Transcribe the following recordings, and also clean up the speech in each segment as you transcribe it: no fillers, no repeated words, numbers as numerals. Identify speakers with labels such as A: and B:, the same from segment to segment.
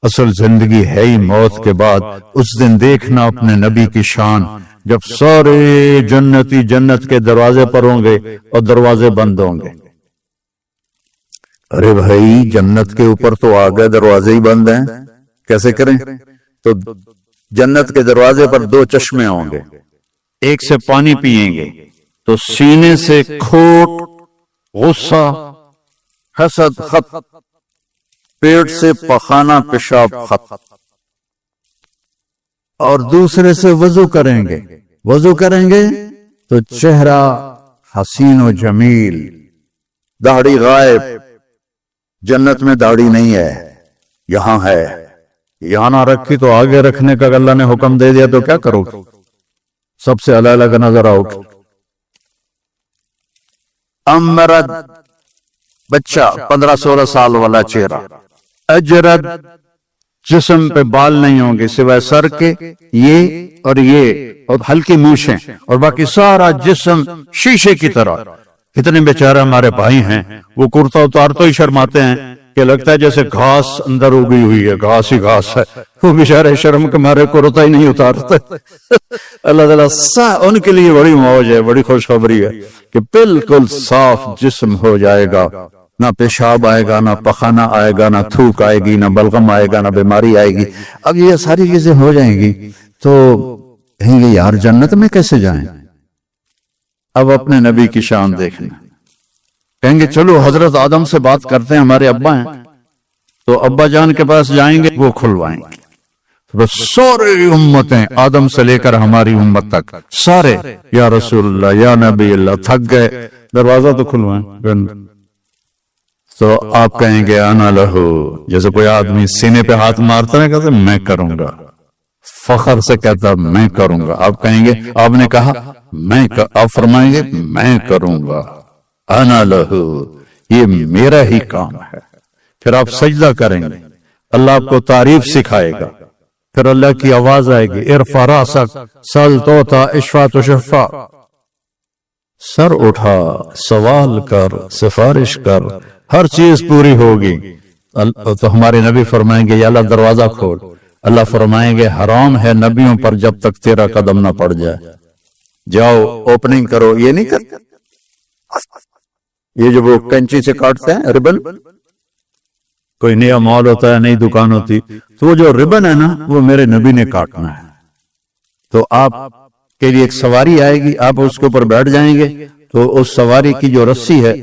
A: اصل زندگی ہے ہی موت کے بعد۔ اس دن دیکھنا اپنے نبی کی شان، جب سارے جنتی جنت کے دروازے پر ہوں گے اور دروازے بند ہوں گے۔ ارے بھائی جنت کے اوپر تو آگے دروازے ہی بند ہیں، کیسے کریں؟ تو جنت کے دروازے پر دو چشمے ہوں گے، ایک سے پانی پئیں گے تو سینے سے کھوٹ، غصہ، حسد ختم، پیٹ سے پخانہ پیشاب ختم، اور دوسرے سے وضو کریں گے تو چہرہ حسین و جمیل، داڑھی غائب۔ جنت میں داڑھی نہیں ہے، یہاں ہے، یہاں نہ رکھی تو آگے رکھنے کا اللہ نے حکم دے دیا تو کیا کرو گے؟ سب سے الگ الگ نظر آؤ گے۔ امرد بچہ 15-16 سال والا چہرہ، اجرد جسم پہ بال نہیں ہوں گے سوائے سر کے، یہ اور ہلکی مونچھیں، اور باقی سارا جسم شیشے کی طرح۔ کتنے بیچارے ہمارے بھائی ہیں وہ کرتا اتار تو ہی شرماتے ہیں کہ لگتا ہے جیسے گھاس اندر اگی ہوئی ہے، گھاس ہی گھاس ہے، وہ بیچارے شرم کے مارے کرتا ہی نہیں اتارتے۔ اللہ تعالیٰ ان کے لیے بڑی موج ہے، بڑی خوشخبری ہے کہ بالکل صاف جسم ہو جائے گا، نہ پیشاب آئے گا، نہ پخانہ آئے گا، نہ تھوک آئے گی، نہ بلغم آئے گا، نہ بیماری آئے گی۔ اب یہ ساری چیزیں ہو جائیں گی تو کہیں گے یار جنت میں کیسے جائیں؟ اب اپنے نبی کی شان دیکھنا، کہیں گے چلو حضرت آدم سے بات کرتے ہیں، ہمارے ابا ہیں تو ابا جان کے پاس جائیں گے، وہ کھلوائیں گے۔ بس سارے امتیں آدم سے لے کر ہماری امت تک سارے یا رسول اللہ یا نبی اللہ تھک گئے، دروازہ تو کھلوائیں۔ تو آپ کہیں گے انا لہو، جیسے کوئی آدمی سینے پہ ہاتھ مارتا ہے کہتے میں کروں گا، فخر سے کہتا میں کروں گا۔ آپ کہیں گے آپ نے کہا آپ فرمائیں گے میں کروں گا، انا لہو، یہ میرا ہی کام ہے۔ پھر آپ سجدہ کریں گے، اللہ آپ کو تعریف سکھائے گا، پھر اللہ کی آواز آئے گی ارفع راسک سل توتا اشفع تشفع، سر اٹھا سوال کر سفارش کر، ہر چیز پوری ہوگی۔ تو ہمارے نبی فرمائیں گے یا اللہ دروازہ کھول، اللہ فرمائیں گے حرام ہے نبیوں پر جب تک تیرا قدم نہ پڑ جائے، جاؤ اوپننگ کرو۔ یہ نہیں کرتے، یہ جو وہ کینچی سے کاٹتے ہیں ربن، کوئی نیا مال ہوتا ہے، نئی دکان ہوتی، تو وہ جو ربن ہے نا وہ میرے نبی نے کاٹنا ہے۔ تو آپ کے لیے ایک سواری آئے گی، آپ اس کے اوپر بیٹھ جائیں گے تو اس سواری کی جو رسی ہے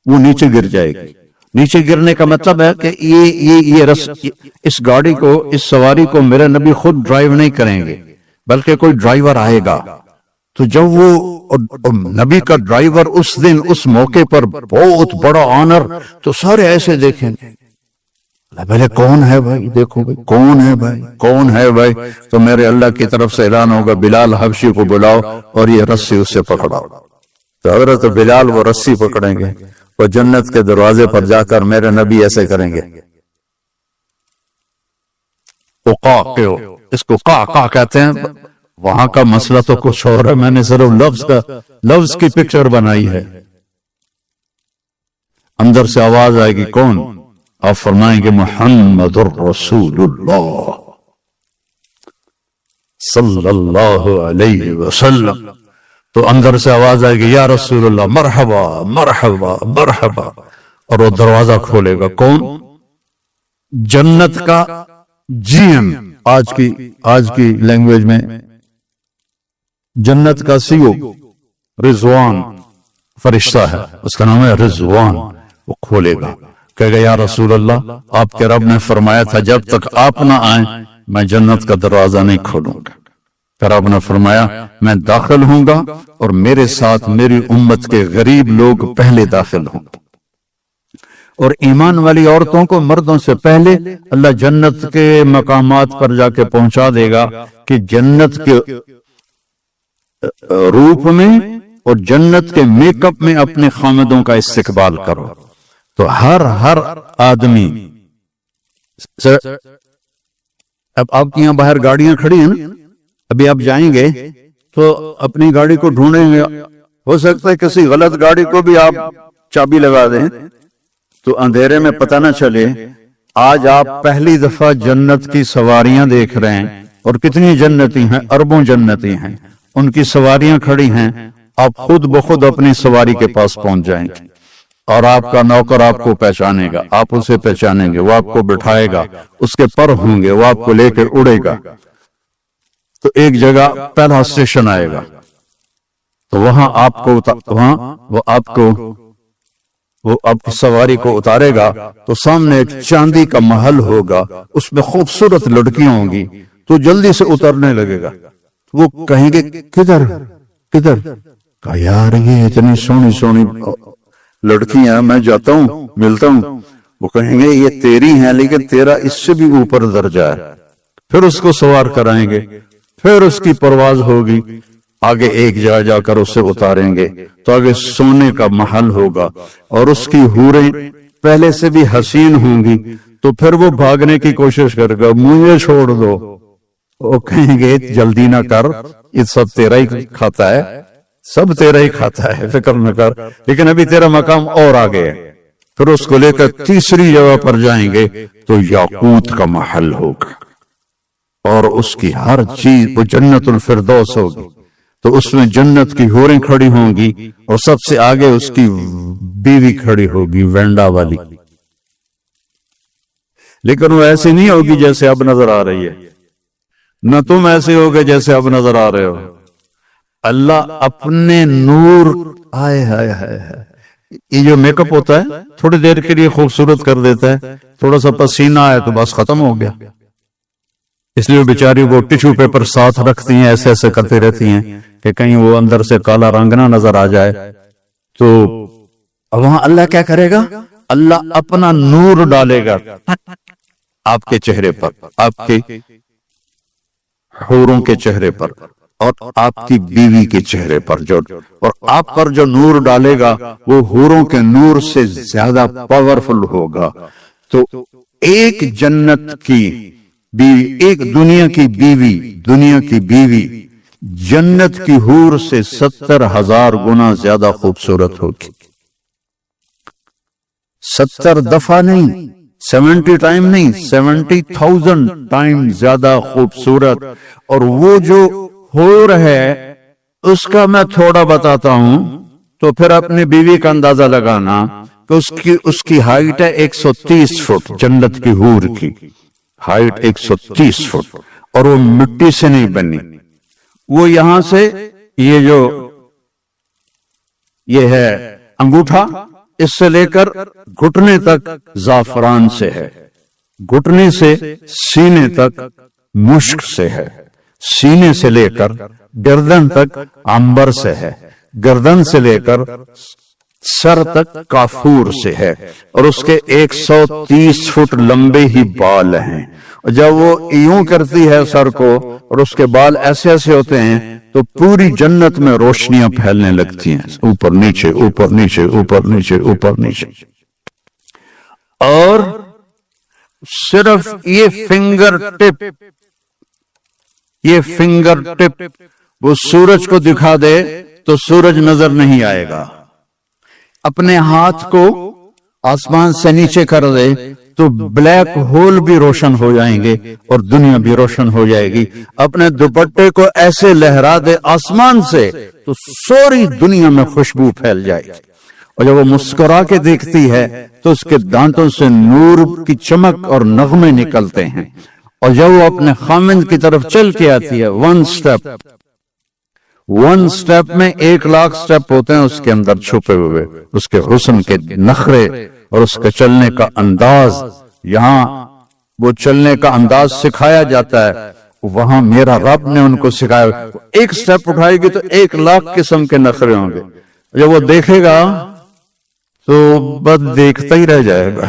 A: وہ نیچے گر جائے گی۔ نیچے گرنے کا مطلب ہے کہ اس گاڑی کو، اس سواری کو میرے نبی خود ڈرائیو نہیں کریں گے بلکہ کوئی ڈرائیور آئے گا۔ تو جب وہ نبی کا ڈرائیور اس دن اس موقع پر بہت بڑا آنر، تو سارے ایسے دیکھیں گے پہلے کون ہے بھائی، دیکھو بھائی کون ہے بھائی، کون ہے بھائی؟ تو میرے اللہ کی طرف سے اعلان ہوگا بلال حبشی کو بلاؤ اور یہ رسی اس سے پکڑاؤ۔ تو حضرت بلال وہ رسی پکڑیں گے، وہ جنت کے دروازے پر جا کر میرے نبی ایسے کریں گے، اس کو قا کہتے ہیں، وہاں کا مسئلہ تو کچھ اور ہے، میں نے صرف لفظ کی پکچر بنائی ہے۔ اندر سے آواز آئے گی کون؟ آپ فرمائیں گے محمد الرسول اللہ صلی اللہ علیہ وسلم۔ تو اندر سے آواز آئے گی یا رسول اللہ مرحبا مرحبا مرحبا، اور وہ دروازہ کھولے گا کون؟ جنت کا جی ایم، آج کی لینگویج میں جنت کا سی او رضوان فرشتہ ہے، اس کا نام ہے رضوان۔ وہ کھولے گا، کہے گا یا رسول اللہ آپ کے رب نے فرمایا تھا جب تک آپ نہ آئیں میں جنت کا دروازہ نہیں کھولوں گا۔ پھر آپ نے فرمایا میں داخل ہوں گا اور میرے ساتھ میری امت کے غریب لوگ پہلے داخل ہوں گے، اور ایمان والی عورتوں کو مردوں سے پہلے اللہ جنت کے مقامات پر جا کے پہنچا دے گا کہ جنت کے روپ میں اور جنت کے میک اپ میں اپنے خامدوں کا استقبال کرو۔ تو ہر آدمی، اب آپ کی یہاں باہر گاڑیاں کھڑی ہیں نا، ابھی آپ جائیں گے تو اپنی گاڑی کو ڈھونڈیں گے، ہو سکتا ہے کسی غلط گاڑی کو بھی آپ چابی لگا دیں تو اندھیرے میں پتہ نہ چلے آج آپ پہلی دفعہ جنت کی سواریاں دیکھ رہے ہیں، اور کتنی جنتی ہیں، اربوں جنتی ہیں، ان کی سواریاں کھڑی ہیں، آپ خود بخود اپنی سواری کے پاس پہنچ جائیں گے، اور آپ کا نوکر آپ کو پہچانے گا، آپ اسے پہچانیں گے، وہ آپ کو بٹھائے گا، اس کے پر ہوں گے، وہ آپ کو لے کے اڑے گا، تو ایک جگہ پہلا اسٹیشن آئے گا، تو وہاں وہ آپ کی سواری کو اتارے گا، تو سامنے ایک چاندی کا محل ہوگا، اس میں خوبصورت لڑکیاں ہوں گی، تو جلدی سے اترنے لگے گا، وہ کہیں گے کدھر کدھر، کہا یار یہ اتنی سونی سونی لڑکیاں، میں جاتا ہوں ملتا ہوں، وہ کہیں گے یہ تیری ہیں لیکن تیرا اس سے بھی اوپر درجہ ہے، پھر اس کو سوار کرائیں گے، پھر اس کی پرواز ہوگی، آگے ایک جگہ جا کر اسے اتاریں گے، تو آگے سونے کا محل ہوگا، اور اس کی حوریں پہلے سے بھی حسین ہوں گی، تو پھر وہ بھاگنے کی کوشش کرے گا، مجھے چھوڑ دو، وہ کہیں گے جلدی نہ کر، یہ سب تیرا ہی کھاتا ہے، سب تیرا ہی کھاتا ہے، فکر نہ کر، لیکن ابھی تیرا مقام اور آگے ہے، پھر اس کو لے کر تیسری جگہ پر جائیں گے، تو یاقوت کا محل ہوگا، اور اس کی ہر چیز وہ جنت الفردوس ہوگی، تو اس میں جنت کی حوریں کھڑی ہوں گی، اور سب سے آگے اس کی بیوی کھڑی ہوگی وینڈا والی، لیکن وہ ایسی نہیں ہوگی جیسے اب نظر آ رہی ہے، نہ تم ایسے ہوگے جیسے اب نظر آ رہے ہو، اللہ اپنے نور، آئے ہائے ہائے، یہ جو میک اپ ہوتا ہے تھوڑی دیر کے لیے خوبصورت کر دیتا ہے، تھوڑا سا پسینہ آئے تو بس ختم ہو گیا، اس لیے بیچاری وہ ٹیشو پیپر ساتھ رکھتی ہیں، ایسے ایسے کرتے رہتی ہیں کہ کہیں وہ اندر سے کالا رنگ نہ نظر آ جائے، تو وہاں اللہ کیا کرے گا، اللہ اپنا نور ڈالے گا آپ کے چہرے پر، آپ کے حوروں کے چہرے پر، اور آپ کی بیوی کے چہرے پر، اور آپ پر جو نور ڈالے گا وہ حوروں کے نور سے زیادہ پاورفل ہوگا، تو ایک جنت کی بیوی، ایک دنیا کی بیوی جنت کی حور سے 70,000 گنا زیادہ خوبصورت ہوگی، 70 دفعہ نہیں، 70 ٹائم نہیں، 70,000 ٹائم زیادہ خوبصورت، اور وہ جو حور ہے اس کا میں تھوڑا بتاتا ہوں، تو پھر اپنی بیوی کا اندازہ لگانا کہ اس کی ہائٹ ہے 130 فٹ، جنت کی حور کی ہائٹ 130 فٹ، اور وہ مٹی سے نہیں بنی، وہ یہاں سے یہ ہے انگوٹھا، اس سے لے کر گھٹنے تک زعفران سے ہے، گھٹنے سے سینے تک مشک سے ہے، سینے سے لے کر گردن تک عنبر سے ہے، گردن سے لے کر سر تک کافور سے ہے، اور اس کے 130 فٹ لمبے ہی بال ہیں، اور جب وہ یوں کرتی ہے سر کو اور اس کے بال ایسے ایسے ہوتے ہیں تو پوری جنت میں روشنیاں پھیلنے لگتی ہیں، اوپر نیچے اوپر نیچے اوپر نیچے اوپر نیچے، اور صرف یہ فنگر ٹپ وہ سورج کو دکھا دے تو سورج نظر نہیں آئے گا، اپنے ہاتھ کو آسمان سے نیچے کر دے تو بلیک ہول بھی روشن ہو جائیں گے اور دنیا بھی روشن ہو جائے گی، اپنے دوپٹے کو ایسے لہرا دے آسمان سے تو سوری دنیا میں خوشبو پھیل جائے گی، اور جب وہ مسکرا کے دیکھتی ہے تو اس کے دانتوں سے نور کی چمک اور نغمے نکلتے ہیں، اور جب وہ اپنے خامند کی طرف چل کے آتی ہے، ون سٹیپ میں 1,00,000 سٹیپ ہوتے ہیں اس کے اندر چھپے ہوئے، اس کے حسن کے نخرے اور اس کے چلنے کا انداز، یہاں وہ چلنے کا انداز سکھایا جاتا ہے، وہاں میرا رب نے ان کو سکھایا، ایک سٹیپ اٹھائے گی تو 1,00,000 قسم کے نخرے ہوں گے، جب وہ دیکھے گا تو بس دیکھتا ہی رہ جائے گا۔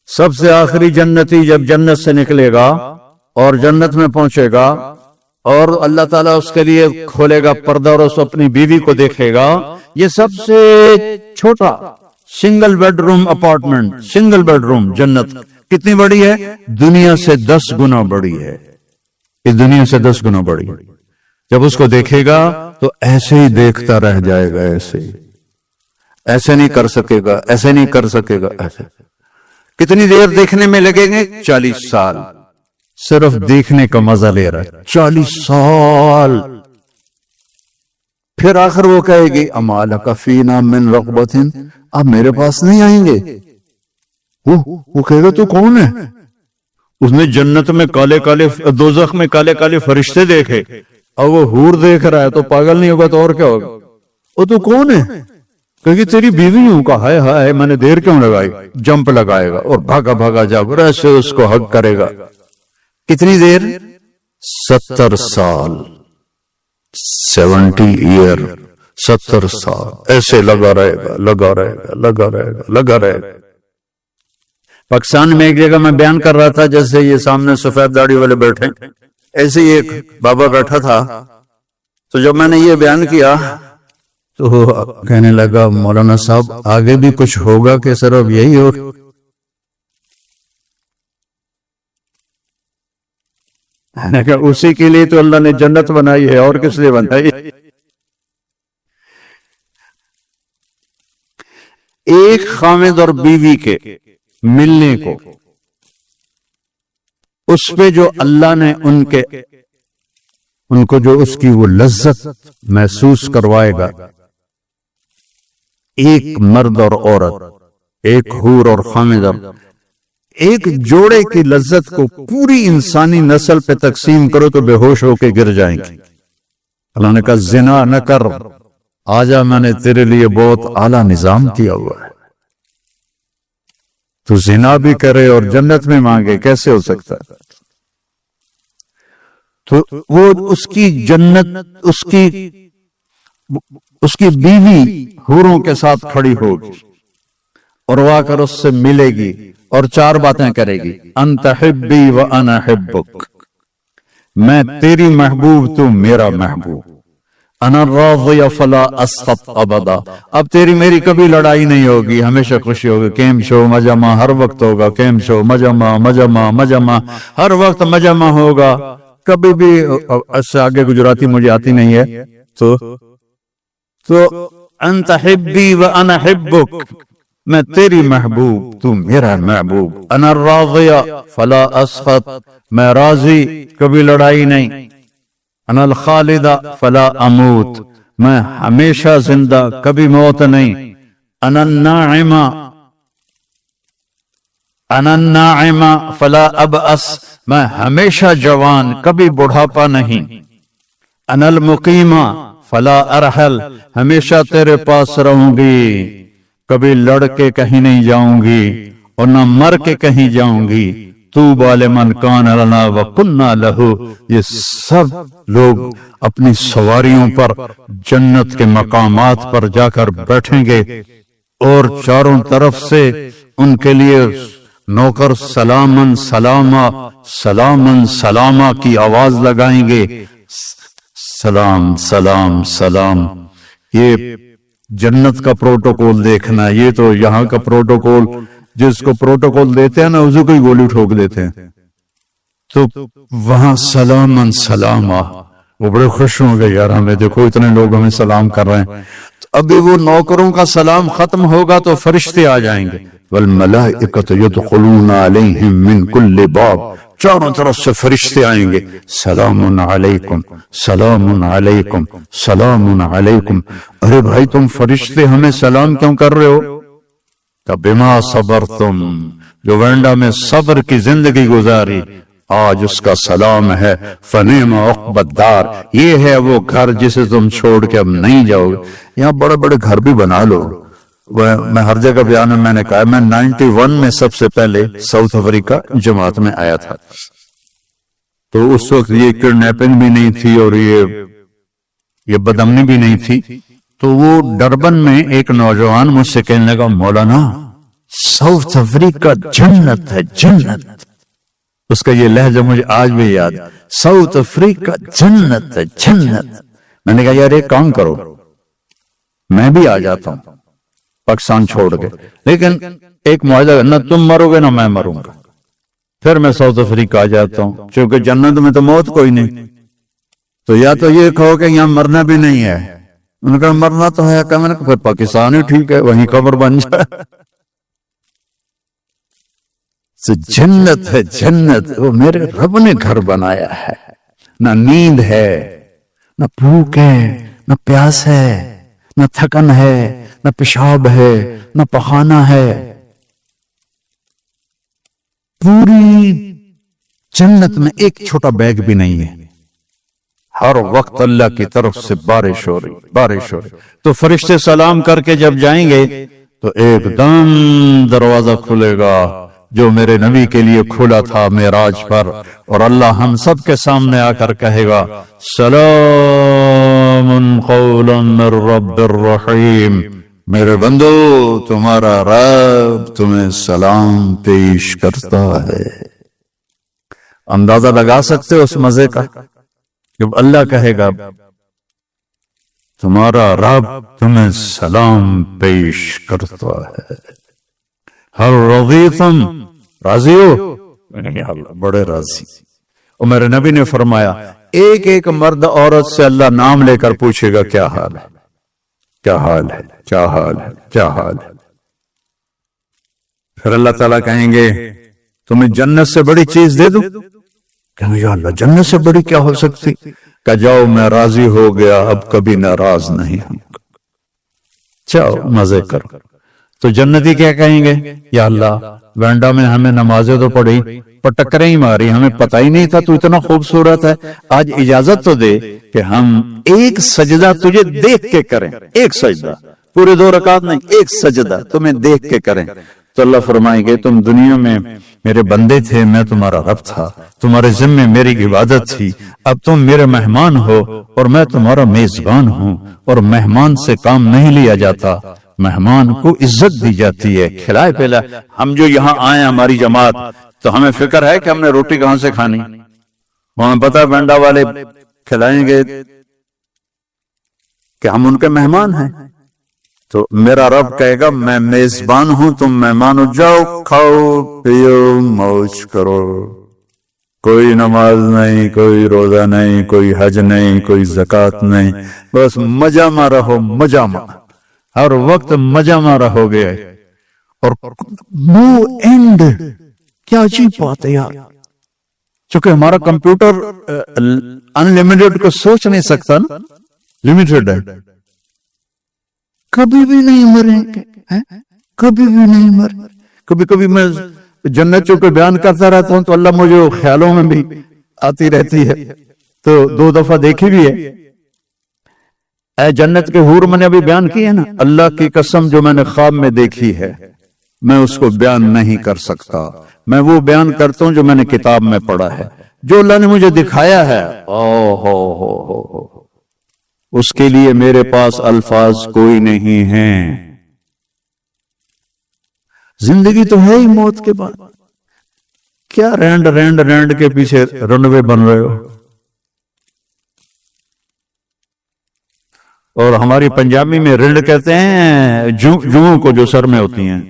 A: سب سے آخری جنتی جب جنت سے نکلے گا اور جنت میں پہنچے گا اور اللہ تعالیٰ اس کے لیے کھولے گا پردہ اور اس اپنی بیوی کو دیکھے گا، یہ سب سے چھوٹا single bed room apartment, single bed room جنت کتنی بڑی ہے؟ دنیا سے 10 گنا بڑی ہے، اس دنیا سے 10 گنا بڑی ہے۔ جب اس کو دیکھے گا تو ایسے ہی دیکھتا رہ جائے گا، ایسے ہی ایسے نہیں کر سکے گا، ایسے نہیں کر سکے گا، ایسے۔ کتنی دیر دیکھنے میں لگیں گے؟ 40 سال، صرف دیکھنے کا مزہ لے رہا ہے، 40 سال۔ پھر آخر وہ کہے گی اما لک فینا من رغبت، آپ میرے پاس نہیں آئیں گے؟ وہ کہے گا تو کون ہے؟ اس نے جنت میں کالے کالے، دوزخ میں کالے کالے فرشتے دیکھے، اور وہ حور دیکھ رہا ہے تو پاگل نہیں ہوگا تو اور کیا ہوگا؟ وہ تو کون ہے؟ کہ تیری بیوی ہوں۔ کہا ہائے ہائے میں نے دیر کیوں لگائی؟ جمپ لگائے گا اور بھاگا بھاگا جا کر ایسے اس کو حق کرے گا۔ کتنی دیر؟ 70 سال، 70 ایئر، 70 سال ایسے لگا رہے گا، لگا رہے گا، لگا رہے گا، لگا رہے گا۔ پاکستان میں ایک جگہ میں بیان کر رہا تھا، جیسے یہ سامنے سفید داڑھی والے بیٹھے، ایسے ہی ایک بابا بیٹھا تھا، تو جب میں نے یہ بیان کیا تو کہنے لگا مولانا صاحب آگے بھی کچھ ہوگا کہ صرف یہی ہو؟ میں نے کہا اسی کے لیے تو اللہ نے جنت بنائی ہے، اور کس لیے بنائی؟ ایک خامد اور بیوی کے ملنے کو، اس پہ جو اللہ نے ان کو جو اس کی وہ لذت محسوس کروائے گا، ایک مرد اور عورت، ایک حور اور خامد، ایک جوڑے کی لذت کو پوری انسانی نسل پہ تقسیم کرو تو بے ہوش ہو کے گر جائیں گے۔ اللہ نے کہا زنا نہ کر، آجا میں نے تیرے لیے بہت اعلیٰ نظام کیا ہوا ہے، تو زنا بھی کرے اور جنت میں مانگے، کیسے ہو سکتا ہے؟ تو وہ اس کی جنت، اس کی بیوی حوروں کے ساتھ کھڑی ہوگی اور وہ آ کر اس سے ملے گی اور 4 باتیں کرے گی، انت حبی و انا حبک، میں تیری محبوب تو میرا محبوب، انا راضی فلا اسخط ابدا، اب تیری میری کبھی لڑائی نہیں ہوگی، ہمیشہ خوشی ہوگی، کیم شو مجمع ہر وقت ہوگا، کیم شو مجمع مجمع مجمع ہر وقت مجمع ہوگا، کبھی بھی۔ اس سے آگے گجراتی مجھے آتی نہیں ہے، تو انت حبی و انا حبک، میں تیری محبوب تو میرا محبوب، انا راضی فلا اسخط، میں راضی کبھی لڑائی نہیں، انا الخالد فلا اموت، میں ہمیشہ زندہ کبھی موت نہیں، انا الناعم فلا ابأس، میں ہمیشہ جوان کبھی بڑھاپا نہیں، انا المقیم فلا ارحل، ہمیشہ تیرے پاس رہوں گی، کبھی لڑ کے کہیں نہیں جاؤں گی اور نہ مر کے کہیں جاؤں گی، طوبی لمن کان لنا وکنا لہ، یہ سب لوگ اپنی سواریوں پر جنت کے مقامات پر جا کر بیٹھیں گے اور چاروں طرف سے ان کے لیے نوکر سلامن سلاما سلامن سلاما کی آواز لگائیں گے، سلام سلام سلام۔ یہ جنت کا پروٹوکول دیکھنا، یہ تو یہاں کا پروٹوکول، جس کو پروٹوکول دیتے ہیں نا اسے کوئی گولی ٹھوک دیتے ہیں، تو وہاں سلامن سلاما، وہ بڑے خوش ہوں گے، یار ہمیں دیکھو اتنے لوگ ہمیں سلام کر رہے ہیں۔ ابھی وہ نوکروں کا سلام ختم ہوگا تو فرشتے آ جائیں گے، والملائکۃ یدخلون علیہم من کل باب، چاروں طرف سے فرشتے آئیں گے، سلام علیکم سلام علیکم سلام علیکم۔ ارے بھائی تم فرشتے ہمیں سلام کیوں کر رہے ہو؟ کہ بما صبرتم، جو وینڈا میں صبر کی زندگی گزاری، آج اس کا سلام ہے، فنعم عقبی الدار، یہ ہے وہ گھر جسے تم چھوڑ کے اب نہیں جاؤ گے۔ یہاں بڑے بڑے گھر بھی بنا لو، میں ہر جگہ بیان میں نے کہا، میں 91 میں سب سے پہلے ساؤتھ افریقہ جماعت میں آیا تھا، تو اس وقت یہ کڈنیپنگ بھی نہیں تھی اور یہ بدامنی بھی نہیں تھی، تو وہ ڈربن میں ایک نوجوان مجھ سے کہنے لگا مولانا ساؤتھ افریقہ جنت ہے، جنت، اس کا یہ لہجہ مجھے آج بھی یاد، ساؤتھ افریقہ جنت ہے، جنت۔ میں نے کہا یار ایک کام کرو، میں بھی آ جاتا ہوں پاکستان چھوڑ کے، لیکن ایک معاہدہ، نہ تم مرو گے نہ میں مروں گا، پھر میں ساؤتھ افریقہ آ جاتا ہوں، چونکہ جنت میں تو موت کوئی نہیں، تو یا تو یہ کہو کہ یہاں مرنا بھی نہیں ہے، انہوں نے کہا مرنا تو ہے، کہ میں نے کہا پھر پاکستان ہی ٹھیک ہے، وہیں قبر بن جائے۔ جنت ہے جنت، وہ میرے رب نے گھر بنایا ہے، نہ نیند ہے، نہ بھوک ہے، نہ پیاس ہے، نہ تھکن ہے، نہ پیشاب ہے، نہ پخانہ ہے۔ پوری جنت میں ایک چھوٹا بیگ بھی نہیں ہے، ہر وقت اللہ کی طرف سے بارش ہو رہی، بارش ہو رہی۔ تو فرشتے سلام کر کے جب جائیں گے تو ایک دم دروازہ کھلے گا جو میرے نبی کے لیے کھلا تھا معراج پر، اور اللہ ہم سب کے سامنے آ کر کہے گا سلام قولا من رب الرحیم، میرے بندو تمہارا رب تمہیں سلام پیش کرتا ہے۔ اندازہ لگا سکتے اس مزے کا جب اللہ کہے گا تمہارا رب تمہیں سلام پیش کرتا ہے۔ ہر رضیتم، راضی ہو؟ یا اللہ بڑے راضی۔ اور میرے نبی نے فرمایا ایک ایک مرد عورت سے اللہ نام لے کر پوچھے گا کیا حال ہے، کیا حال ہے، کیا حال ہے، کیا حال ہے۔ پھر اللہ تعالیٰ کہیں گے تمہیں جنت سے بڑی چیز دے دوں؟ کہیں گے یا اللہ جنت سے بڑی کیا ہو سکتی؟ کہ جاؤ میں راضی ہو گیا، اب کبھی ناراض نہیں ہوں، جاؤ مزے کرو۔ تو جنتی کیا کہیں گے؟ یا اللہ وینڈا میں ہمیں نمازیں تو پڑھی پر ٹکریں ہی ماری، ہمیں پتہ ہی نہیں تھا تو اتنا خوبصورت ہے، آج اجازت تو دے کہ ہم ایک سجدہ تجھے دیکھ کے کریں، ایک سجدہ، پورے 2 رکعت نہیں، ایک سجدہ تمہیں دیکھ کے کریں۔ تو اللہ فرمائیں گے تم دنیا میں میرے بندے تھے، میں تمہارا رب تھا، تمہارے ذمے میری عبادت تھی، اب تم میرے مہمان ہو اور میں تمہارا میزبان ہوں، اور مہمان سے کام نہیں لیا جاتا، مہمان کو عزت دی جاتی ہے، کھلائے پلائے۔ ہم جو یہاں آئے ہماری جماعت، تو ہمیں فکر ہے کہ ہم نے روٹی کہاں سے کھانی، ہمیں پتہ ہے بینڈا والے کھلائیں گے کہ ہم ان کے مہمان ہیں۔ تو میرا رب کہے گا میں میزبان ہوں، تم مہمان ہو، جاؤ کھاؤ پیو موج کرو، کوئی نماز نہیں، کوئی روزہ نہیں، کوئی حج نہیں، کوئی زکوٰۃ نہیں، بس مزہ میں رہو، مزہ میں، ہر وقت مزہ میں رہو گے۔ اور نو اینڈ، کیا عجیب بات ہے یار، چونکہ ہمارا کمپیوٹر انلمیٹڈ کو سوچ نہیں سکتا نا، لمیٹڈ ہے، کبھی بھی نہیں مریں گے، کبھی بھی نہیں مریں۔ کبھی کبھی میں جنتوں کو بیان کرتا رہتا ہوں تو اللہ مجھے خیالوں میں بھی آتی رہتی ہے، تو 2 دفعہ دیکھی بھی ہے۔ اے جنت کے حور میں نے ابھی بیان کی ہے نا، اللہ کی قسم جو میں نے خواب میں دیکھی ہے میں اس کو بیان نہیں کر سکتا، میں وہ بیان کرتا ہوں جو میں نے کتاب میں پڑھا ہے، جو اللہ نے مجھے دکھایا ہے، ہو اس کے لیے میرے پاس الفاظ کوئی نہیں ہیں۔ زندگی تو ہے ہی موت کے بعد، کیا رینڈ رینڈ رینڈ کے پیچھے رنوے بن رہے ہو۔ اور ہماری پنجابی میں رینڈ کہتے ہیں جوں کو جو سر میں ہوتی ہیں،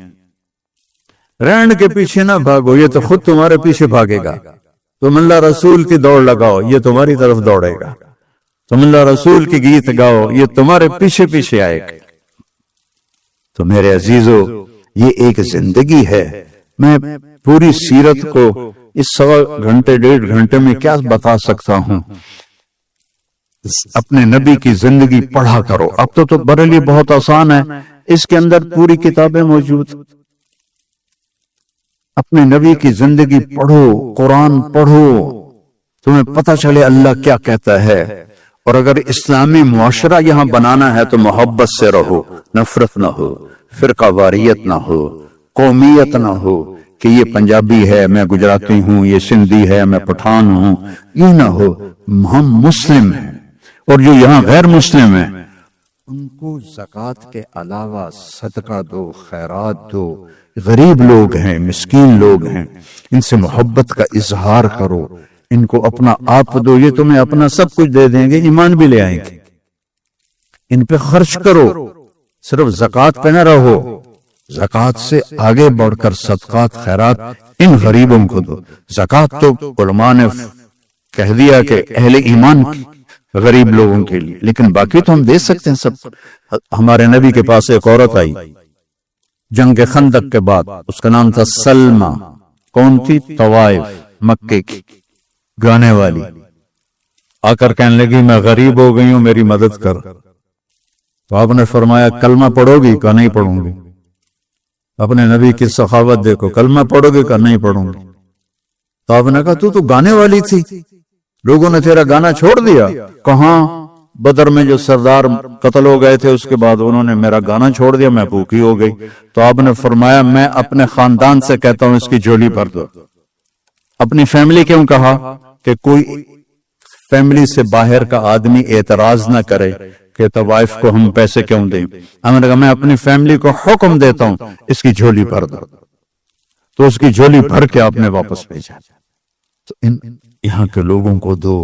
A: رینڈ کے پیچھے نہ بھاگو، یہ تو خود تمہارے پیچھے بھاگے گا۔ تم اللہ رسول کی دوڑ لگاؤ، یہ تمہاری طرف دوڑے گا۔ تم اللہ رسول کی گیت گاؤ، یہ تمہارے پیچھے پیچھے آئے گا۔ تو میرے عزیزو یہ ایک زندگی ہے، میں پوری سیرت کو اس 1.25 گھنٹے 1.5 گھنٹے میں کیا بتا سکتا ہوں۔ اپنے نبی کی زندگی پڑھا کرو، اب تو برے لیے بہت آسان ہے، اس کے اندر پوری کتابیں موجود۔ اپنے نبی کی زندگی پڑھو، قرآن پڑھو، تمہیں پتہ چلے اللہ کیا کہتا ہے۔ اور اگر اسلامی معاشرہ یہاں بنانا ہے تو محبت سے رہو، نفرت نہ ہو، فرقہ واریت نہ ہو، قومیت نہ ہو کہ یہ پنجابی ہے میں گجراتی ہوں، یہ سندھی ہے میں پٹھان ہوں، یہ نہ ہو۔ ہم مسلم ہیں، اور جو یہاں غیر مسلم ہیں ان کو زکوٰۃ کے علاوہ صدقہ دو، خیرات دو، غریب لوگ ہیں، مسکین لوگ ہیں، ان سے محبت کا اظہار کرو، ان کو اپنا آپ دو، یہ تمہیں اپنا سب کچھ دے دیں گے، ایمان بھی لے آئیں گے۔ ان پہ خرچ کرو، صرف زکوٰۃ پہ نہ رہو، زکوٰۃ سے آگے بڑھ کر صدقات خیرات ان غریبوں کو دو۔ زکوٰۃ تو علماء نے کہہ دیا کہ اہل ایمان غریب لوگوں کے لیے، لیکن باقی تو ہم دے سکتے ہیں سب۔ ہمارے نبی کے پاس ایک عورت آئی جنگ خندق کے بعد، اس کا نام تھا سلمہ۔ کون تھی؟ طوائف، مکے کی گانے والی۔ آ کر کہنے لگی میں غریب ہو گئی ہوں، میری مدد کر۔ تو آپ نے فرمایا کلمہ پڑھو گی؟ کہا نہیں پڑھوں گی۔ اپنے نبی کی سخاوت دیکھو، کلمہ پڑھو گی؟ کہا نہیں پڑھوں گی۔ تو آپ نے کہا تو گانے والی تھی، لوگوں نے تیرا گانا چھوڑ دیا۔ کہاں؟ بدر میں جو سردار قتل ہو گئے تھے اس کے بعد انہوں نے میرا گانا چھوڑ دیا، میں بھوکی ہو گئی۔ تو آپ نے فرمایا میں اپنے خاندان سے کہتا ہوں اس کی جھولی بھر دو۔ اپنی فیملی کیوں کہا؟ کہ کوئی فیملی سے باہر کا آدمی اعتراض نہ کرے کہ طوائف کو ہم پیسے کیوں دیں۔ ہم نے کہا میں اپنی فیملی کو حکم دیتا ہوں اس کی جھولی بھر دو۔ تو اس کی جھولی بھر کے آپ نے واپس بھیجا۔ تو یہاں کے لوگوں کو دو،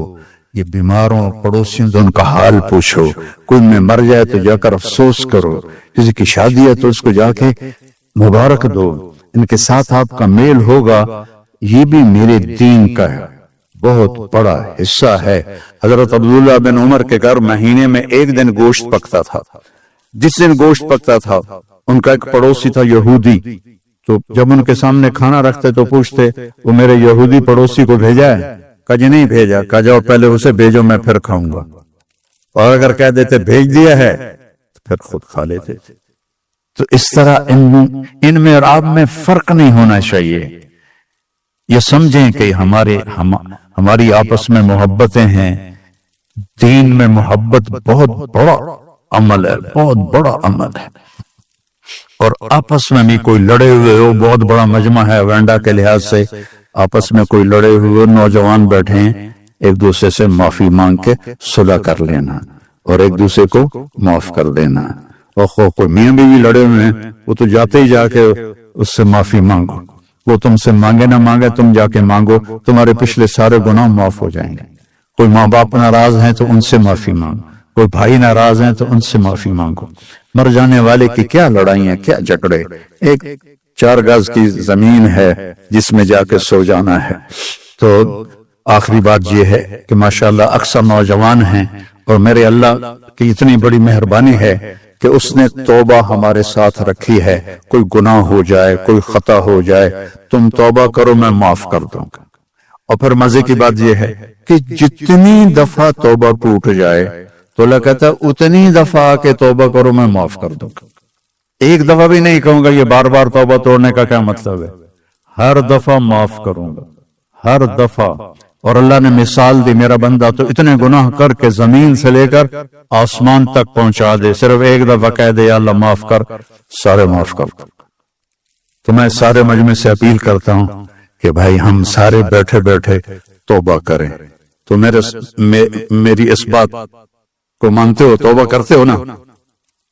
A: یہ بیماروں پڑوسیوں سے ان کا حال پوچھو، کوئی میں مر جائے تو جا کر افسوس کرو، کسی کی شادی ہے تو اس کو جا کے مبارک دو، ان کے ساتھ آپ کا میل ہوگا۔ یہ بھی میرے دین کا ہے، بہت بڑا حصہ ہے۔ حضرت عبداللہ بن عمر کے گھر مہینے میں ایک دن گوشت پکتا تھا۔ جس دن گوشت پکتا تھا ان کا ایک پڑوسی تھا یہودی، تو جب ان کے سامنے کھانا رکھتے تو پوچھتے وہ میرے یہودی پڑوسی کو بھیجا ہے؟ کہا جی نہیں بھیجا۔ کہا جاؤ پہلے اسے بھیجو میں پھر کھاؤں گا۔ اور اگر کہہ دیتے بھیج دیا ہے تو پھر خود کھا لیتے۔ تو اس طرح ان میں اور آپ میں فرق نہیں ہونا چاہیے۔ یہ سمجھیں کہ ہماری آپس میں محبتیں ہیں، دین میں محبت بہت بڑا عمل ہے، بہت بڑا عمل ہے۔ اور آپس میں بھی کوئی لڑے ہوئے ہو، بہت بڑا مجمع ہے وینڈا کے لحاظ سے، آپس میں کوئی لڑے ہوئے نوجوان بیٹھے ہیں، ایک دوسرے سے معافی مانگ کے صلح کر لینا اور ایک دوسرے کو معاف کر دینا۔ اور کوئی میاں بیوی لڑے ہوئے ہیں، وہ تو جاتے ہی جا کے اس سے معافی مانگو، وہ تم سے مانگے نہ مانگے تم جا کے مانگو، تمہارے پچھلے سارے گناہ معاف ہو جائیں گے۔ کوئی ماں باپ ناراض ہیں تو ان سے معافی مانگو، کوئی بھائی ناراض ہیں تو ان سے معافی مانگو۔ مر جانے والے کی کیا لڑائیاں، کیا جھگڑے، ایک 4 گز کی زمین ہے جس میں جا کے سو جانا ہے۔ تو آخری بات یہ ہے کہ ماشاءاللہ اکثر نوجوان ہیں، اور میرے اللہ کی اتنی بڑی مہربانی ہے کہ اس نے توبہ ہمارے ساتھ رکھی ہے۔ کوئی گناہ ہو جائے، کوئی خطا ہو جائے، تم توبہ کرو میں معاف کر دوں گا۔ اور پھر مزے کی بات یہ ہے کہ جتنی دفعہ توبہ ٹوٹ جائے تو اللہ کہتا ہے اتنی دفعہ کہ توبہ کرو میں معاف کر دوں گا۔ ایک دفعہ بھی نہیں کہوں گا یہ بار بار توبہ توڑنے کا کیا مطلب ہے، ہر دفعہ معاف کروں گا، ہر دفعہ۔ اور اللہ نے مثال دی، میرا بندہ تو اتنے گناہ کر کے زمین سے لے کر آسمان تک پہنچا دے، صرف ایک دفعہ کہہ دے یا اللہ معاف کر، سارے معاف کر دوں۔ تو میں سارے مجمع سے اپیل کرتا ہوں کہ بھائی ہم سارے بیٹھے بیٹھے توبہ کریں۔ تو میری اس بات کو مانتے ہو، توبہ کرتے ہو نا،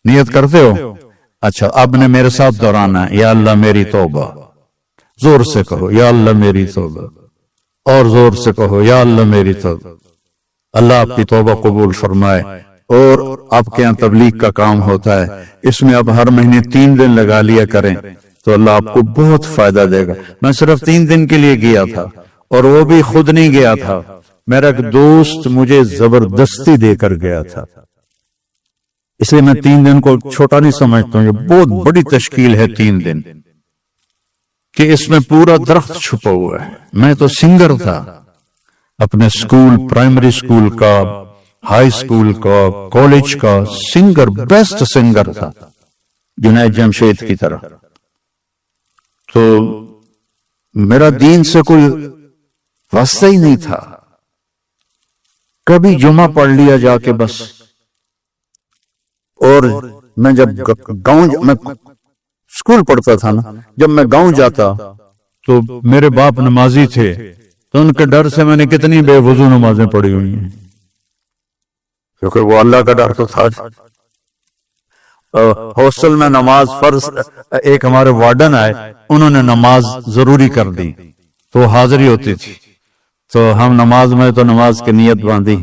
A: نیت کرتے ہو؟ اچھا اب نے میرے ساتھ دہرانا ہے، یا اللہ میری توبہ، زور سے کہو یا اللہ میری توبہ، اور زور سے کہو یا اللہ میری توبہ۔ اللہ آپ کی توبہ قبول فرمائے۔ اور آپ کے یہاں تبلیغ کا کام ہوتا ہے، اس میں آپ ہر مہینے 3 دن لگا لیا کریں تو اللہ آپ کو بہت فائدہ دے گا۔ میں صرف 3 دن کے لیے گیا تھا، اور وہ بھی خود نہیں گیا تھا، میرا ایک دوست مجھے زبردستی دے کر گیا تھا۔ اس لیے میں 3 دن کو چھوٹا نہیں سمجھتا ہوں، یہ بہت بڑی تشکیل ہے 3 دن، کہ اس میں پورا درخت چھپا ہوا ہے۔ میں تو سنگر تھا، اپنے سکول، پرائمری سکول کا، ہائی سکول کا، کالج کا سنگر، بیسٹ سنگر تھا جنید جمشید کی طرح۔ تو میرا دین سے کوئی واسطہ ہی نہیں تھا، کبھی جمعہ پڑھ لیا جا کے بس۔ اور میں جب میں سکول پڑھتا تھا نا، جب میں گاؤں جاتا تو میرے باپ نمازی تھے، تو ان کے ڈر سے میں نے کتنی بے وضو نمازیں پڑھی ہوئی ہیں، کیونکہ وہ اللہ کا ڈر تو تھا۔ ہاسٹل میں نماز فرض، ایک ہمارے وارڈن آئے، انہوں نے نماز ضروری کر دی تو حاضری ہوتی تھی، تو ہم نماز میں تو نماز کی نیت باندھی۔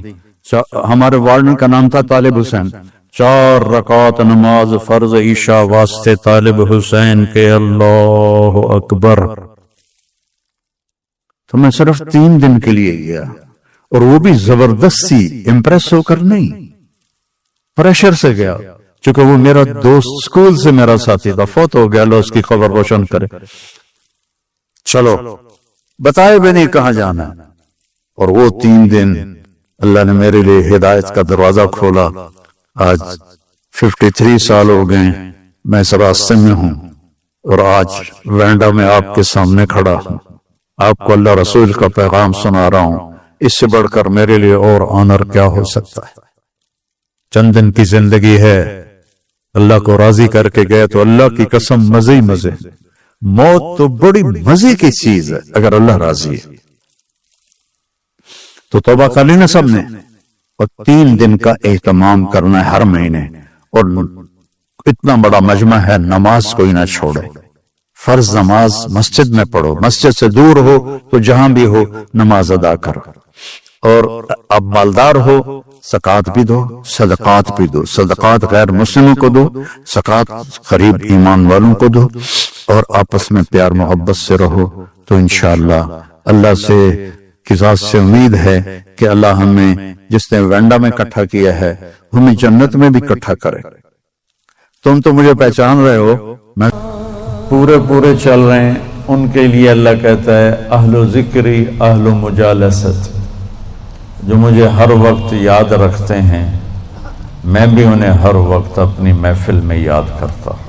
A: ہمارے وارڈن کا نام تھا طالب حسین۔ 4 رکعت نماز فرض عشاء واسطے طالب حسین کے، اللہ اکبر۔ تو میں صرف 3 دن کے لیے گیا، اور وہ بھی زبردستی، امپریس ہو کر نہیں، پریشر سے گیا، چونکہ وہ میرا دوست، اسکول سے میرا ساتھی تھا، فوت ہو گیا، اللہ اس کی قبر روشن کرے۔ چلو بتائے بھی نہیں کہاں جانا، اور وہ 3 دن اللہ نے میرے لیے ہدایت کا دروازہ کھولا۔ آج 53 سال ہو گئے میں اس راستے میں ہوں، اور آج وینڈا میں آپ کے سامنے کھڑا ہوں، آپ کو اللہ رسول کا پیغام سنا رہا ہوں۔ اس سے بڑھ کر میرے لیے اور آنر کیا ہو سکتا ہے؟ چند دن کی زندگی ہے، اللہ کو راضی کر کے گئے تو اللہ کی قسم مزے ہی مزے۔ موت تو بڑی مزے کی چیز ہے اگر اللہ راضی ہے تو۔ توبہ کر لی نا سب نے، اور 3 دن کا اہتمام کرنا ہے ہر مہینے، اور اتنا بڑا مجمع ہے، نماز کوئی نہ چھوڑے۔ فرض نماز مسجد میں پڑھو، مسجد سے دور ہو تو جہاں بھی ہو نماز ادا کرو، اور اب مالدار ہو زکوٰۃ بھی دو، صدقات بھی دو، صدقات غیر مسلموں کو دو، زکوٰۃ قریب ایمان والوں کو دو، اور آپس میں پیار محبت سے رہو، تو انشاءاللہ اللہ سے کی ذات سے امید ہے کہ اللہ ہمیں جس نے وینڈا میں اکٹھا کیا ہے ہمیں جنت میں بھی اکٹھا کرے۔ تم تو مجھے پہچان رہے ہو، میں پورے چل رہے ہیں، ان کے لیے اللہ کہتا ہے اہل و ذکری اہل و مجالست، جو مجھے ہر وقت یاد رکھتے ہیں میں بھی انہیں ہر وقت اپنی محفل میں یاد کرتا ہوں۔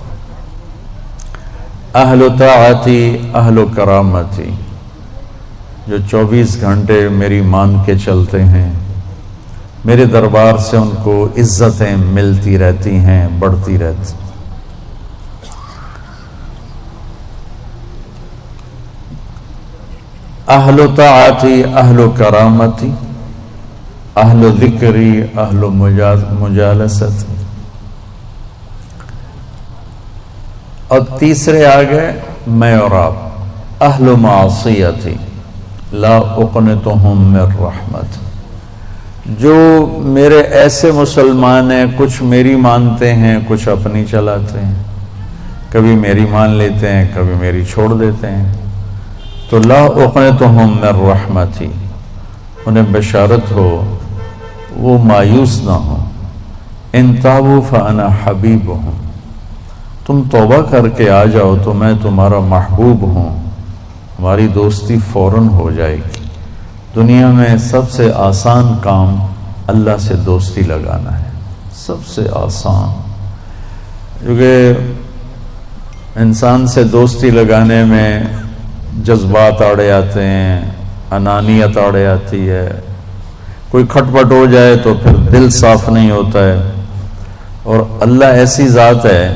A: اہل طاعتی اہل کرامتی، جو 24 گھنٹے میری مان کے چلتے ہیں، میرے دربار سے ان کو عزتیں ملتی رہتی ہیں، بڑھتی رہتی۔ اہل طاعتی اہل کرامتی اہل ذکری اہل مجالست، اور تیسرے آگئے میں اور آپ، اہل معصیتی لا اقنتہم من رحمت، جو میرے ایسے مسلمان ہیں، کچھ میری مانتے ہیں کچھ اپنی چلاتے ہیں، کبھی میری مان لیتے ہیں کبھی میری چھوڑ دیتے ہیں، تو لا اقنتہم من رحمتی، انہیں بشارت ہو وہ مایوس نہ ہو، ان تابوا فانا حبیبہم، تم توبہ کر کے آ جاؤ تو میں تمہارا محبوب ہوں، ہماری دوستی فوراً ہو جائے گی۔ دنیا میں سب سے آسان کام اللہ سے دوستی لگانا ہے، سب سے آسان، کیونکہ انسان سے دوستی لگانے میں جذبات آڑے آتے ہیں، انانیت آڑے آتی ہے، کوئی کھٹ پٹ ہو جائے تو پھر دل صاف نہیں ہوتا ہے، اور اللہ ایسی ذات ہے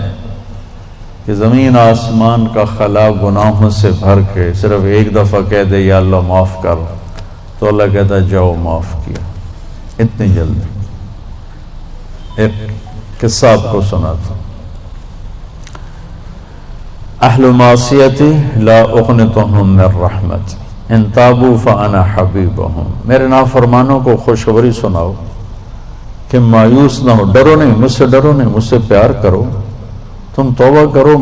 A: کہ زمین آسمان کا خلا گناہوں سے بھر کے صرف ایک دفعہ کہہ دے یا اللہ معاف کر، تو اللہ کہتا ہے جاؤ معاف کیا، اتنی جلدی۔ ایک قصہ آپ کو سناتا ہوں۔ اہل معصیتی لا اقنتہم من رحمت ان تابوا فانا حبیبہم، میرے نافرمانوں کو خوشخبری سناؤ کہ مایوس نہ ہو، ڈرو نہیں، مجھ سے ڈرو نہیں، مجھ سے پیار کرو، تم توبہ کرو،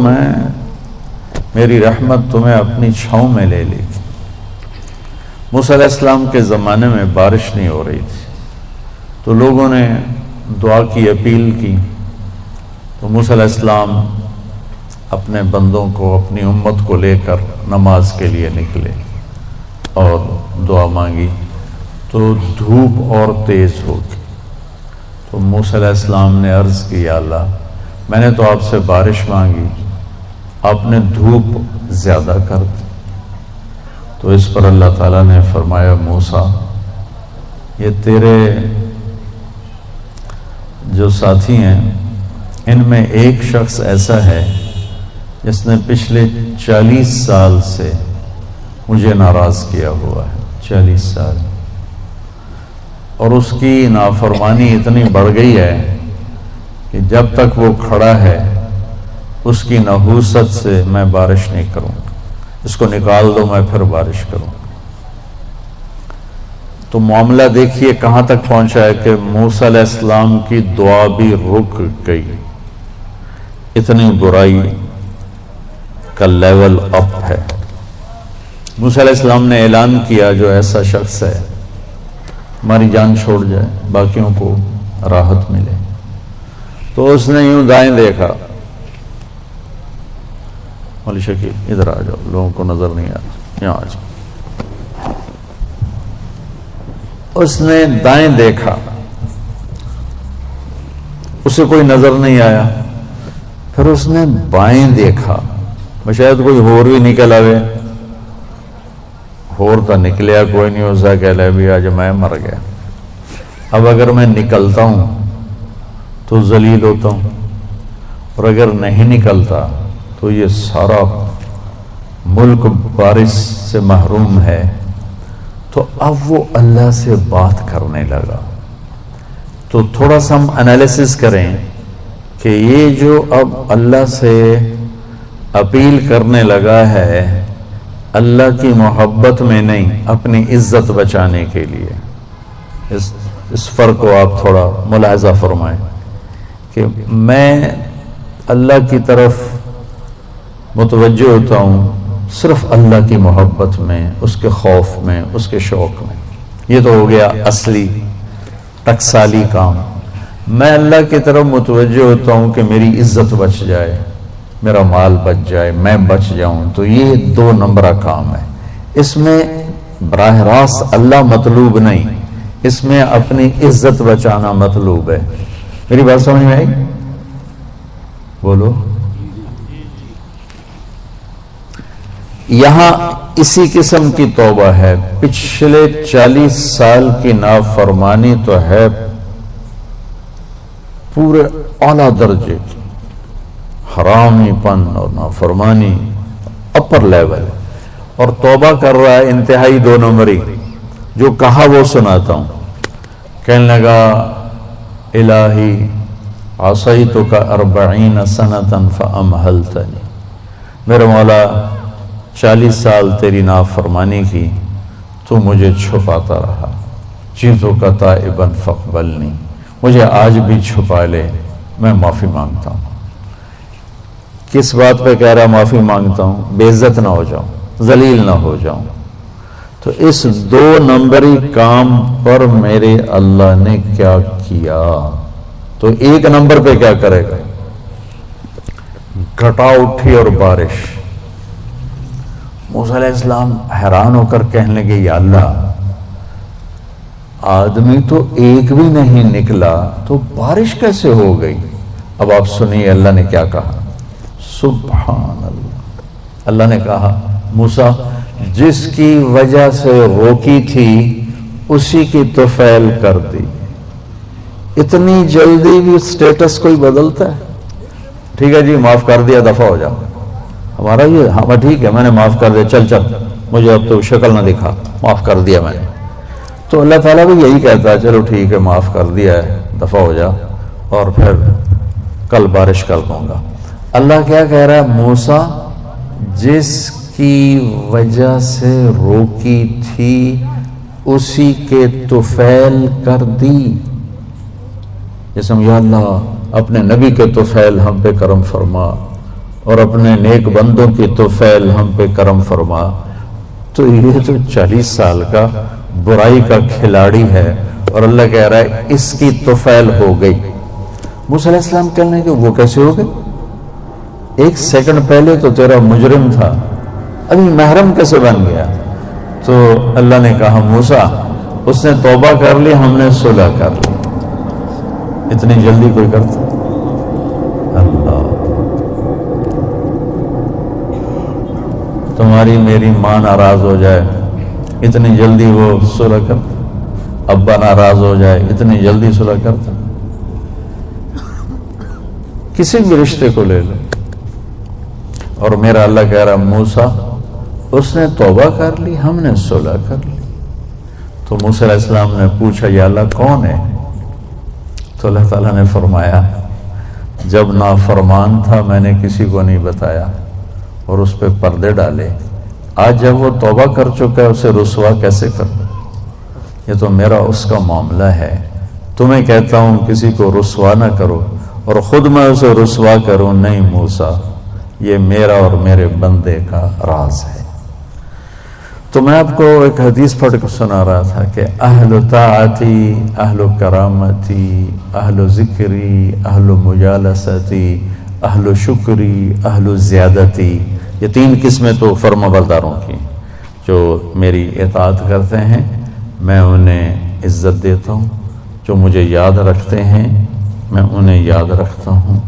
A: میری رحمت تمہیں اپنی چھاؤں میں لے لے گی۔ موسیٰ علیہ السلام کے زمانے میں بارش نہیں ہو رہی تھی، تو لوگوں نے دعا کی، اپیل کی، تو موسیٰ علیہ السلام اپنے بندوں کو، اپنی امت کو لے کر نماز کے لیے نکلے اور دعا مانگی، تو دھوپ اور تیز ہو گئی۔ تو موسیٰ علیہ السلام نے عرض کی یا اللہ، میں نے تو آپ سے بارش مانگی، آپ نے دھوپ زیادہ کر دی۔ تو اس پر اللہ تعالیٰ نے فرمایا موسیٰ، یہ تیرے جو ساتھی ہیں ان میں ایک شخص ایسا ہے جس نے پچھلے 40 سال سے مجھے ناراض کیا ہوا ہے، 40 سال، اور اس کی نافرمانی اتنی بڑھ گئی ہے کہ جب تک وہ کھڑا ہے اس کی نحوست سے میں بارش نہیں کروں، اس کو نکال دو میں پھر بارش کروں۔ تو معاملہ دیکھیے کہاں تک پہنچا ہے کہ موسیٰ علیہ السلام کی دعا بھی رک گئی، اتنی برائی کا لیول اپ ہے۔ موسیٰ علیہ السلام نے اعلان کیا جو ایسا شخص ہے ہماری جان چھوڑ جائے، باقیوں کو راحت ملے۔ تو اس نے یوں دائیں دیکھا، مولی شکیل ادھر آ جاؤ، لوگوں کو نظر نہیں آ رہا، یہاں آ جاؤ۔ اس نے دائیں دیکھا، اسے کوئی نظر نہیں آیا۔ پھر اس نے بائیں دیکھا، شاید کوئی ہور بھی نکل آئے، ہور تو نکلیا کوئی نہیں، اسا کہہ لے بھی آج میں مر گیا، اب اگر میں نکلتا ہوں تو ذلیل ہوتا ہوں، اور اگر نہیں نکلتا تو یہ سارا ملک بارش سے محروم ہے۔ تو اب وہ اللہ سے بات کرنے لگا۔ تو تھوڑا سا ہم انالیسس کریں کہ یہ جو اب اللہ سے اپیل کرنے لگا ہے، اللہ کی محبت میں نہیں، اپنی عزت بچانے کے لیے، اس فرق کو آپ تھوڑا ملاحظہ فرمائیں کہ میں اللہ کی طرف متوجہ ہوتا ہوں صرف اللہ کی محبت میں، اس کے خوف میں، اس کے شوق میں۔ یہ تو ہو گیا اصلی ٹکسالی کام۔ میں اللہ کی طرف متوجہ ہوتا ہوں کہ میری عزت بچ جائے، میرا مال بچ جائے، میں بچ جاؤں، تو یہ 2 نمبرہ کام ہے۔ اس میں براہ راست اللہ مطلوب نہیں، اس میں اپنی عزت بچانا مطلوب ہے۔ میری بات سمجھ میں آئی؟ بولو۔ یہاں اسی قسم کی توبہ ہے۔ پچھلے 40 سال کی نافرمانی تو ہے پورے اعلیٰ درجے کی، حرامی پن اور نافرمانی اپر لیول، اور توبہ کر رہا ہے انتہائی 2 نمبری۔ جو کہا وہ سناتا ہوں۔ کہنے لگا الہی عصیتک 40 سنة فامہلتنی، میرے مولا 40 سال تیری نافرمانی کی، تو مجھے چھپاتا رہا، جئتک تائبا فاقبلنی، مجھے آج بھی چھپا لے، میں معافی مانگتا ہوں۔ کس بات پہ کہہ رہا معافی مانگتا ہوں؟ بے عزت نہ ہو جاؤں، ذلیل نہ ہو جاؤں۔ تو اس 2 نمبری کام پر میرے اللہ نے کیا کیا؟ تو 1 نمبر پہ کیا کرے گا؟ گھٹا اٹھی اور بارش۔ موسیٰ علیہ السلام حیران ہو کر کہنے لگے یا اللہ، آدمی تو ایک بھی نہیں نکلا تو بارش کیسے ہو گئی؟ اب آپ سنیے اللہ نے کیا کہا۔ سبحان اللہ، اللہ نے کہا موسیٰ جس کی وجہ سے روکی تھی اسی کی طفیل کر دی۔ اتنی جلدی بھی سٹیٹس کوئی بدلتا ہے؟ ٹھیک ہے جی معاف کر دیا، دفع ہو جا۔ ہمارا یہ ہاں ٹھیک ہے میں نے معاف کر دیا، چل مجھے اب تو شکل نہ دکھا، معاف کر دیا میں نے۔ تو اللہ تعالیٰ بھی یہی کہتا ہے چلو ٹھیک ہے معاف کر دیا ہے، دفع ہو جا، اور پھر کل بارش کر دوں گا۔ اللہ کیا کہہ رہا ہے؟ موسیٰ جس کی وجہ سے روکی تھی اسی کے طفیل کر دی۔ جسم یا اللہ اپنے نبی کے طفیل ہم پہ کرم فرما، اور اپنے نیک بندوں کی طفیل ہم پہ کرم فرما۔ تو یہ تو 40 سال کا برائی کا کھلاڑی ہے، اور اللہ کہہ رہا ہے اس کی طفیل ہو گئی۔ موسیٰ علیہ السلام کہنے کہ وہ کیسے ہو گئی؟ 1 سیکنڈ پہلے تو تیرا مجرم تھا، ابھی محرم کیسے بن گیا؟ تو اللہ نے کہا موسیٰ اس نے توبہ کر لی، ہم نے صلح کر لی۔ اتنی جلدی کوئی کرتا؟ اللہ، تمہاری میری ماں ناراض ہو جائے اتنی جلدی وہ صلح کرتا؟ ابا ناراض ہو جائے اتنی جلدی صلح کرتا؟ کسی بھی رشتے کو لے لو، اور میرا اللہ کہہ رہا موسیٰ اس نے توبہ کر لی، ہم نے صلح کر لی۔ تو موسیٰ علیہ السلام نے پوچھا یا اللہ کون ہے؟ تو اللہ تعالیٰ نے فرمایا جب نافرمان تھا میں نے کسی کو نہیں بتایا اور اس پہ پردے ڈالے، آج جب وہ توبہ کر چکا ہے اسے رسوا کیسے کروں؟ یہ تو میرا اس کا معاملہ ہے۔ تمہیں کہتا ہوں کسی کو رسوا نہ کرو اور خود میں اسے رسوا کروں نہیں موسیٰ، یہ میرا اور میرے بندے کا راز ہے۔
B: تو میں آپ کو ایک حدیث پڑھ کر سنا رہا تھا کہ اہل طاعتی اہل کرامتی اہل ذکری اہل مجالستی اہل شکری اہل زیادتی، یہ 3 قسمیں تو فرما برداروں کی جو میری اطاعت کرتے ہیں میں انہیں عزت دیتا ہوں، جو مجھے یاد رکھتے ہیں میں انہیں یاد رکھتا ہوں،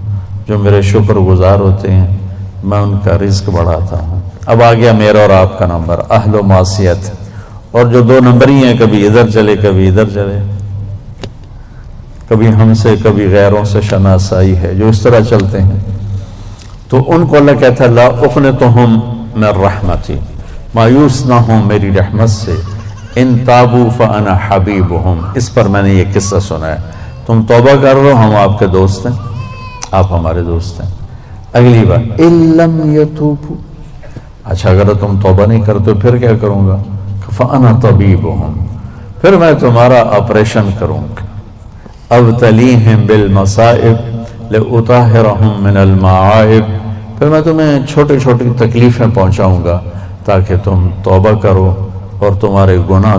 B: جو میرے شکر گزار ہوتے ہیں میں ان کا رزق بڑھاتا ہوں۔ اب آ گیا میرا اور آپ کا نمبر، اہل و معصیت، اور جو 2 نمبری ہیں، کبھی ادھر چلے کبھی ادھر چلے، کبھی ہم سے کبھی غیروں سے شناسائی ہے، جو اس طرح چلتے ہیں، تو ان کو اللہ کہتا ہے لا اقنطہم من رحمتی، مایوس نہ ہوں میری رحمت سے، ان تابوا فانا حبیبہم۔ اس پر میں نے یہ قصہ سنا ہے، تم توبہ کر لو ہم آپ کے دوست ہیں، آپ ہمارے دوست ہیں۔ اگلی بات ان لم یتوبوا، اچھا اگر تم توبہ نہیں کرتے پھر کیا کروں گا؟ فانا طبیبہم، پھر میں تمہارا آپریشن کروں گا۔ ابتلیہم بالمصائب لأطہرہم من المعائب، پھر میں تمہیں چھوٹی چھوٹی تکلیفیں پہنچاؤں گا تاکہ تم توبہ کرو اور تمہارے گناہ